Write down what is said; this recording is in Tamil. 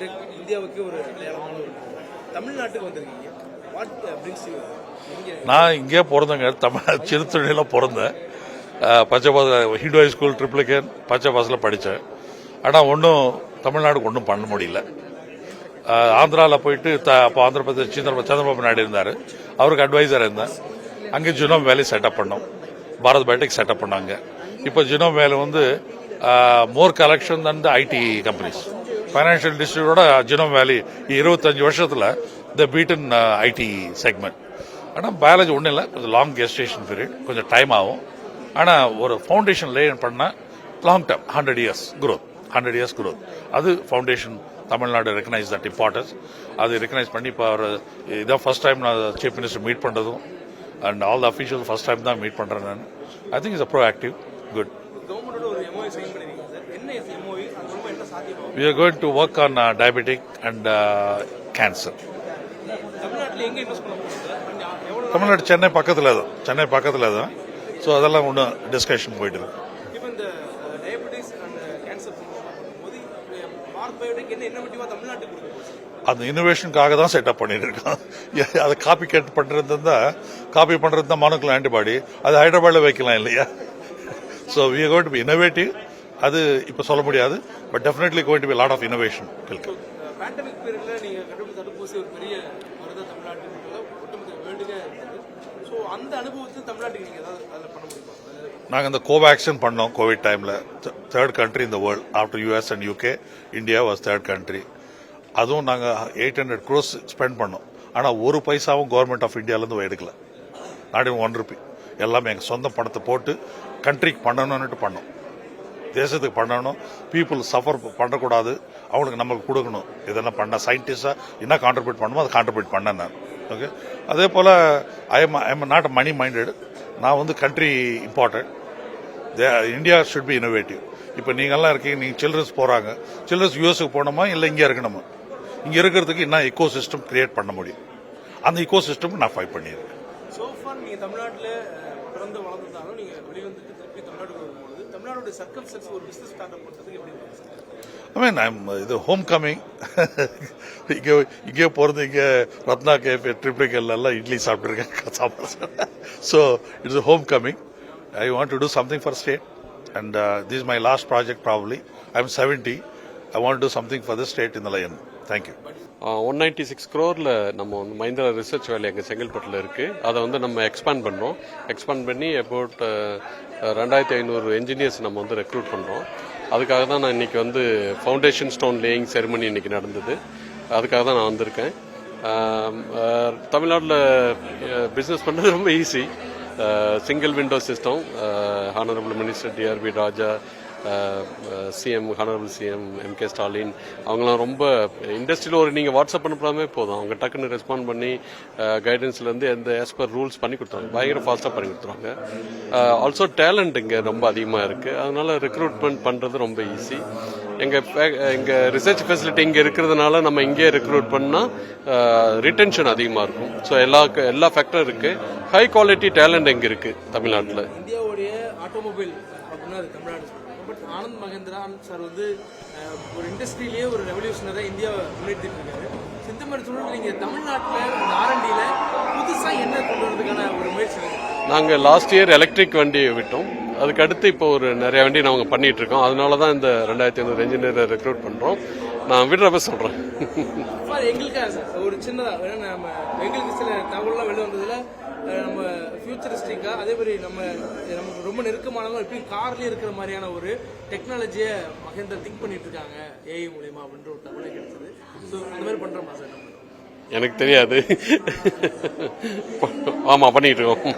டெக் இந்தியாவுக்கு ஒரு அடையாளமான ஒரு தமிழ்நாட்டுக்கு வந்திருக்கீங்க. What brings you? நான் இங்கே பிறந்தேங்க. சிறுத்தொழில பிறந்தேன். பச்சை பாஸ் ஹிந்து ஹை ஸ்கூல் ட்ரிப்ளிகேன் பச்சை பாஸில் படித்தேன். ஆனால் ஒன்றும் தமிழ்நாடுக்கு ஒன்றும் பண்ண முடியல. ஆந்திராவில் போயிட்டு அப்போ ஆந்திர பிரதேஷ் சந்திரபாபு நாயுடு இருந்தார். அவருக்கு அட்வைசர் இருந்தேன். அங்கே ஜினோம் வேலி செட்டப் பண்ணோம். பாரத் பயோடெக் செட்டப் பண்ணாங்க. இப்போ ஜினோம் வேலி வந்து மோர் கலெக்ஷன் தன் த ஐடி கம்பெனிஸ். ஃபைனான்ஷியல் டிஸ்ட்ரிக்டோட ஜினோம் வேலி 25 வருஷத்தில் த பீட்டன் ஐடி செக்மெண்ட். ஆனால் பயாலஜி ஒன்றும் இல்லை, கொஞ்சம் லாங் கெஸ்டேஷன் பீரியட், கொஞ்சம் டைம் ஆகும். ஆனால் ஒரு ஃபவுண்டேஷன் லே பண்ணால் லாங் டேர்ம் 100 years growth. அது foundation Tamil Nadu recognise that importance. அது ரெக்கனைஸ் பண்ணி இப்போ அவர் இதான் ஃபர்ஸ்ட் டைம் நான் சீஃப் மினிஸ்டர் மீட் பண்ணுறதும் and all the official first time தான் மீட் பண்ணுறேன் நான். I think it's proactive good. We are going to work on diabetic and cancer. Tamil Nadu Chennai பக்கத்தில் தான். ஸோ அதெல்லாம் ஒன்றும் டிஸ்கஷன் போயிட்டு இருக்கு. அந்த இன்னோவேஷனுக்காக தான் செட்டப் பண்ணிட்டு இருக்கோம். அதை காப்பி பண்றது தான் மானோக்ளோனல் ஆன்டிபாடி. அது ஹைதராபாத்ல வைக்கலாம் இல்லையா? So we are going to be innovative. அது இப்போ சொல்ல முடியாது, but definitely going to be lot of innovation. Pandemic பீரியட்ல நீங்க கண்டுபிடிச்ச தடுப்பூசி ஒரு பெரிய வருது தமிழ்நாட்டுக்கு, ஒட்டுமொத்த வேர்ல்டுக்கே. ஸோ அந்த அனுபவத்தை தமிழ்நாட்டுக்கு நீங்க ஏதாவது அதில் பண்ண முடியுமா? நாங்கள் இந்த கோவேக்சின் பண்ணோம் கோவிட் டைம்ல. 3rd country in the world after US and UK. India was 3rd country. அதுவும் நாங்கள் 800 crores ஸ்பெண்ட் பண்ணோம். ஆனால் ஒரு பைசாவும் கவர்மெண்ட் ஆஃப் இந்தியாவிலேருந்து எடுக்கல. Not even 1 rupee. எல்லாமே எங்கள் சொந்த பணத்தை போட்டு கண்ட்ரிக்கு பண்ணணும்னுட்டு பண்ணோம். தேசத்துக்கு பண்ணணும். பீப்புள் சஃபர் பண்ணக்கூடாது, அவங்களுக்கு நம்மளுக்கு கொடுக்கணும். இதெல்லாம் பண்ண சயின்டிஸ்டாக என்ன கான்ட்ரிபியூட் பண்ணணுமோ அதை கான்ட்ரிபியூட் பண்ணேன் நான். ஓகே, அதே போல் I am not money minded. நான் வந்து country important. India should be innovative. இப்போ நீங்கள்லாம் இருக்கீங்க, நீங்கள் சில்ட்ரன்ஸ் போகிறாங்க. சில்ட்ரன்ஸ் யூஎஸ்க்கு போகணுமா இல்லை இங்கே இருக்கணுமா? இங்கே இருக்கிறதுக்கு என்ன எக்கோ சிஸ்டம் கிரியேட் பண்ண முடியும், அந்த எக்கோ சிஸ்டம் நான் ஃபைட் பண்ணியிருக்கேன். நீங்கள் தமிழ்நாட்டில் பிறந்து வளர்ந்துருந்தாலும் நீங்கள் வெளிவந்துட்டு திருப்பி தமிழ்நாட்டுக்கு வரும்போது தமிழ்நாடுடைய சர்க்கம்ஸ்டன்ஸ் ஒரு பிஸ்னஸ் ஸ்டார்ட் அப் பண்ணுறதுக்கு எப்படி? இது ஹோம் கமிங். இங்கே போகிறது, இங்கே ரத்னா கேஃபே ட்ரிப்ளிகேல்லாம் இட்லி சாப்பிட்டுருக்கேன், சாப்பிட்றேன். So it's home coming. I want to do something for state and this is my last project probably. I am 70. I want to do something for the state in the line. Thank you. 196 crore நம்ம மஹிந்திரா ரிசர்ச் வேலி எங்கள் செங்கல்பட்டில் இருக்குது. அதை வந்து நம்ம எக்ஸ்பேண்ட் பண்ணுறோம். எக்ஸ்பேண்ட் பண்ணி அபவுட் 2500 என்ஜினியர்ஸ் நம்ம வந்து ரெக்ரூட் பண்ணுறோம். அதுக்காக தான் நான் இன்னைக்கு வந்து ஃபவுண்டேஷன் ஸ்டோன் லேயிங் செரிமனி இன்னைக்கு நடந்தது. அதுக்காக தான் நான் வந்திருக்கேன். தமிழ்நாட்டில் பிஸ்னஸ் பண்ணுறது ரொம்ப easy. Single window system. Honourable minister TRB Raja, CM, honourable CM MK Stalin, அவங்களாம் ரொம்ப இண்டஸ்ட்ரியில் ஒரு நீங்கள் வாட்ஸ்அப் அனுப்புறாமே போதும், அவங்க டக்குன்னு ரெஸ்பாண்ட் பண்ணி கைடன்ஸ்லேருந்து எந்த ஆஸ் பர் ரூல்ஸ் பண்ணி கொடுத்துருவாங்க. பயங்கர ஃபாஸ்ட்டாக பண்ணி கொடுத்துருவாங்க. ஆல்சோ டேலண்ட் இங்கே ரொம்ப அதிகமாக இருக்குது. அதனால ரெக்ரூட்மெண்ட் பண்ணுறது ரொம்ப ஈஸி. எங்கள் ரிசர்ச் ஃபெசிலிட்டி இங்கே இருக்கிறதுனால நம்ம இங்கே ரெக்ரூட் பண்ணால் ரிட்டென்ஷன் அதிகமாக இருக்கும். ஸோ எல்லா ஃபேக்டரும் இருக்குது. ஹை குவாலிட்டி டேலண்ட் இங்கே இருக்குது தமிழ்நாட்டில். இந்தியாவுடைய ஆட்டோமொபைல் அப்படின்னா அது தமிழ்நாடு. பட் ஆனந்த் மகேந்திரா சார் வந்து ஒரு இண்டஸ்ட்ரியிலேயே ஒரு ரெவல்யூஷனரை இந்தியா முன்னெடுத்துட்டு இருக்காரு. இந்த மாதிரி சூழல் நீங்கள் தமிழ்நாட்டில் ஆர்என்டியில் புதுசாக என்ன கொண்டு வரதுக்கான ஒரு முயற்சி? நாங்கள் லாஸ்ட் இயர் எலக்ட்ரிக் வண்டி விட்டோம். அதுக்கு அடுத்து இப்போ ஒரு நிறைய வண்டி நாங்கள் பண்ணிட்டு இருக்கோம். அதனால தான் இந்த 2500 என்ஜினியரை ரெக்ரூட் பண்ணுறோம். நான் விடுறப்ப சொல்கிறேன். எங்களுக்கு ஒரு சின்னதாக நம்ம எங்களுக்கு சில தகவல்லாம் வெளில வந்ததில் நம்ம ஃபியூச்சரிஸ்டிக்காக அதே மாதிரி நமக்கு ரொம்ப நெருக்கமானவங்க எப்பயும் கார்லேயே இருக்கிற மாதிரியான ஒரு டெக்னாலஜியை மகேந்திரா திங்க் பண்ணிட்டு இருக்காங்க ஏஐ மூலமா அப்படின்ற ஒரு தகவலை கிடைச்சது. ஸோ அந்த மாதிரி பண்ணுறோமா சார்? நம்ம எனக்கு தெரியாது. ஆமாம், பண்ணிட்டு இருக்கோம்.